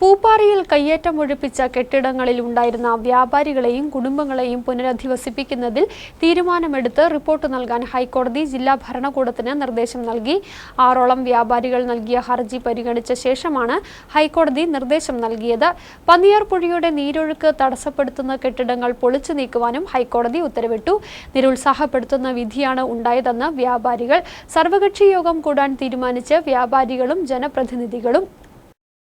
പൂപ്പാറയിൽ കയ്യേറ്റം ഒഴിപ്പിച്ച കെട്ടിടങ്ങളിൽ ഉണ്ടായിരുന്ന വ്യാപാരികളെയും കുടുംബങ്ങളെയും പുനരധിവസിപ്പിക്കുന്നതിൽ തീരുമാനമെടുത്ത് റിപ്പോർട്ട് നൽകാൻ ഹൈക്കോടതി ജില്ലാ ഭരണകൂടത്തിന് നിർദ്ദേശം നൽകി. 6ഓളം വ്യാപാരികൾ നൽകിയ ഹർജി പരിഗണിച്ച ശേഷമാണ് ഹൈക്കോടതി നിർദ്ദേശം നൽകിയത്. പന്നിയാർപുഴയുടെ നീരൊഴുക്ക് തടസ്സപ്പെടുത്തുന്ന കെട്ടിടങ്ങൾ പൊളിച്ചു നീക്കുവാനും ഹൈക്കോടതി ഉത്തരവിട്ടു. നിരുത്സാഹപ്പെടുത്തുന്ന വിധിയാണ് ഉണ്ടായതെന്ന് വ്യാപാരികൾ. സർവകക്ഷി യോഗം കൂടാൻ തീരുമാനിച്ച് വ്യാപാരികളും ജനപ്രതിനിധികളും.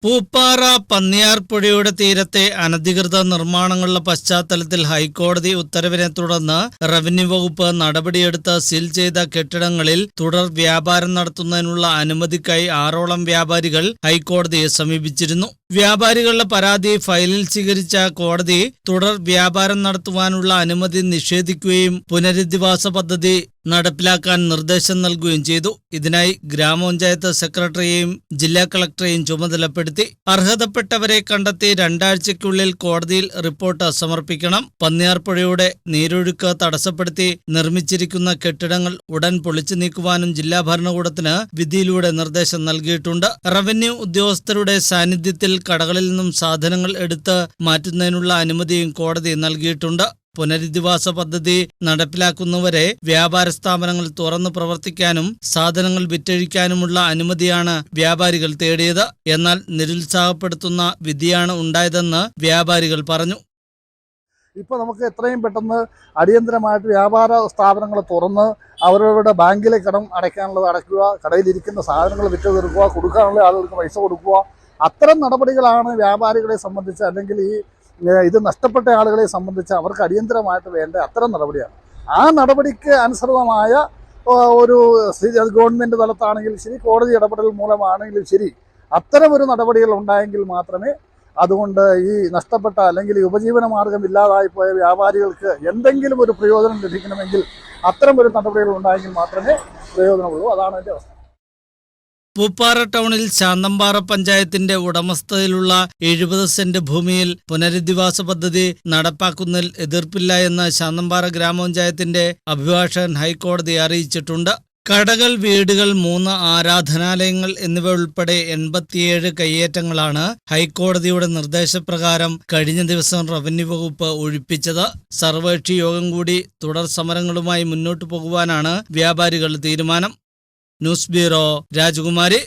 പൂപ്പാറ പന്നിയാർപുഴയുടെ തീരത്തെ അനധികൃത നിർമ്മാണങ്ങളുടെ പശ്ചാത്തലത്തിൽ ഹൈക്കോടതി ഉത്തരവിനെ തുടർന്ന് റവന്യൂ വകുപ്പ് നടപടിയെടുത്ത് സീൽ ചെയ്ത കെട്ടിടങ്ങളിൽ തുടർ വ്യാപാരം നടത്തുന്നതിനുള്ള അനുമതിക്കായി 6ഓളം വ്യാപാരികൾ ഹൈക്കോടതിയെ സമീപിച്ചിരുന്നു. വ്യാപാരികളുടെ പരാതി ഫയലിൽ സ്വീകരിച്ച കോടതി തുടർ വ്യാപാരം നടത്തുവാനുള്ള അനുമതി നിഷേധിക്കുകയും പുനരധിവാസ പദ്ധതി നടപ്പിലാക്കാൻ നിർദ്ദേശം നൽകുകയും ചെയ്തു. ഇതിനായി ഗ്രാമപഞ്ചായത്ത് സെക്രട്ടറിയെയും ജില്ലാ കളക്ടറെയും ചുമതലപ്പെടുത്തി. അർഹതപ്പെട്ടവരെ കണ്ടെത്തി 2 ആഴ്ചയ്ക്കുള്ളിൽ കോടതിയിൽ റിപ്പോർട്ട് സമർപ്പിക്കണം. പന്നിയാർപുഴയുടെ നീരൊഴുക്ക് തടസ്സപ്പെടുത്തി നിർമ്മിച്ചിരിക്കുന്ന കെട്ടിടങ്ങൾ ഉടൻ പൊളിച്ചു നീക്കുവാനും ജില്ലാ ഭരണകൂടത്തിന് വിധിയിലൂടെ നിർദ്ദേശം നൽകിയിട്ടുണ്ട്. റവന്യൂ ഉദ്യോഗസ്ഥരുടെ സാന്നിധ്യത്തിൽ കടകളിൽ നിന്നും സാധനങ്ങൾ എടുത്ത് മാറ്റുന്നതിനുള്ള അനുമതിയും കോടതി നൽകിയിട്ടുണ്ട്. പുനരധിവാസ പദ്ധതി നടപ്പിലാക്കുന്നവരെ വ്യാപാര സ്ഥാപനങ്ങൾ തുറന്നു പ്രവർത്തിക്കാനും സാധനങ്ങൾ വിറ്റഴിക്കാനുമുള്ള അനുമതിയാണ് വ്യാപാരികൾ തേടിയത്. എന്നാൽ നിരുത്സാഹപ്പെടുത്തുന്ന വിധിയാണ് ഉണ്ടായതെന്ന് വ്യാപാരികൾ പറഞ്ഞു. ഇപ്പോൾ നമുക്ക് എത്രയും പെട്ടെന്ന് അടിയന്തരമായിട്ട് വ്യാപാര സ്ഥാപനങ്ങൾ തുറന്ന് അവരവരുടെ ബാങ്കിലെ കടം അടയ്ക്കാനുള്ളത് അടയ്ക്കുക, കടയിലിരിക്കുന്ന സാധനങ്ങൾ വിറ്റ് തീർക്കുക, കൊടുക്കാനുള്ള ആളുകൾക്ക് പൈസ കൊടുക്കുക, അത്തരം നടപടികളാണ് വ്യാപാരികളെ സംബന്ധിച്ച്, അല്ലെങ്കിൽ ഇത് നഷ്ടപ്പെട്ട ആളുകളെ സംബന്ധിച്ച് അവർക്ക് അടിയന്തരമായിട്ട് വേണ്ട അത്തരം നടപടിയാണ്. ആ നടപടിക്ക് അനുസൃതമായ ഒരു ഗവൺമെൻറ് തലത്താണെങ്കിലും ശരി, കോടതി ഇടപെടൽ മൂലമാണെങ്കിലും ശരി, അത്തരം ഒരു നടപടികൾ ഉണ്ടായെങ്കിൽ മാത്രമേ അതുകൊണ്ട് ഈ നഷ്ടപ്പെട്ട അല്ലെങ്കിൽ ഉപജീവന മാർഗം ഇല്ലാതായി പോയ വ്യാപാരികൾക്ക് എന്തെങ്കിലും ഒരു പ്രയോജനം ലഭിക്കണമെങ്കിൽ അത്തരം ഒരു നടപടികൾ ഉണ്ടായെങ്കിൽ മാത്രമേ പ്രയോജനമുള്ളൂ. അതാണ് എൻ്റെ അവസ്ഥ. പൂപ്പാറ ടൗണിൽ ശാന്തമ്പാറ പഞ്ചായത്തിന്റെ ഉടമസ്ഥതയിലുള്ള 70 സെന്റ് ഭൂമിയിൽ പുനരധിവാസ പദ്ധതി നടപ്പാക്കുന്നതിൽ എതിർപ്പില്ല എന്ന് ശാന്തമ്പാറ ഗ്രാമപഞ്ചായത്തിന്റെ അഭിഭാഷകൻ ഹൈക്കോടതിയെ അറിയിച്ചിട്ടുണ്ട്. കടകൾ, വീടുകൾ, 3 ആരാധനാലയങ്ങൾ എന്നിവ ഉൾപ്പെടെ 87 കയ്യേറ്റങ്ങളാണ് ഹൈക്കോടതിയുടെ നിർദ്ദേശപ്രകാരം കഴിഞ്ഞ ദിവസം റവന്യൂ വകുപ്പ് ഒഴിപ്പിച്ചത്. സർവകക്ഷി യോഗം കൂടി തുടർ സമരങ്ങളുമായി മുന്നോട്ടു പോകുവാനാണ് വ്യാപാരികളുടെ തീരുമാനം. ന്യൂസ് ബ്യൂറോ, രാജകുമാരി.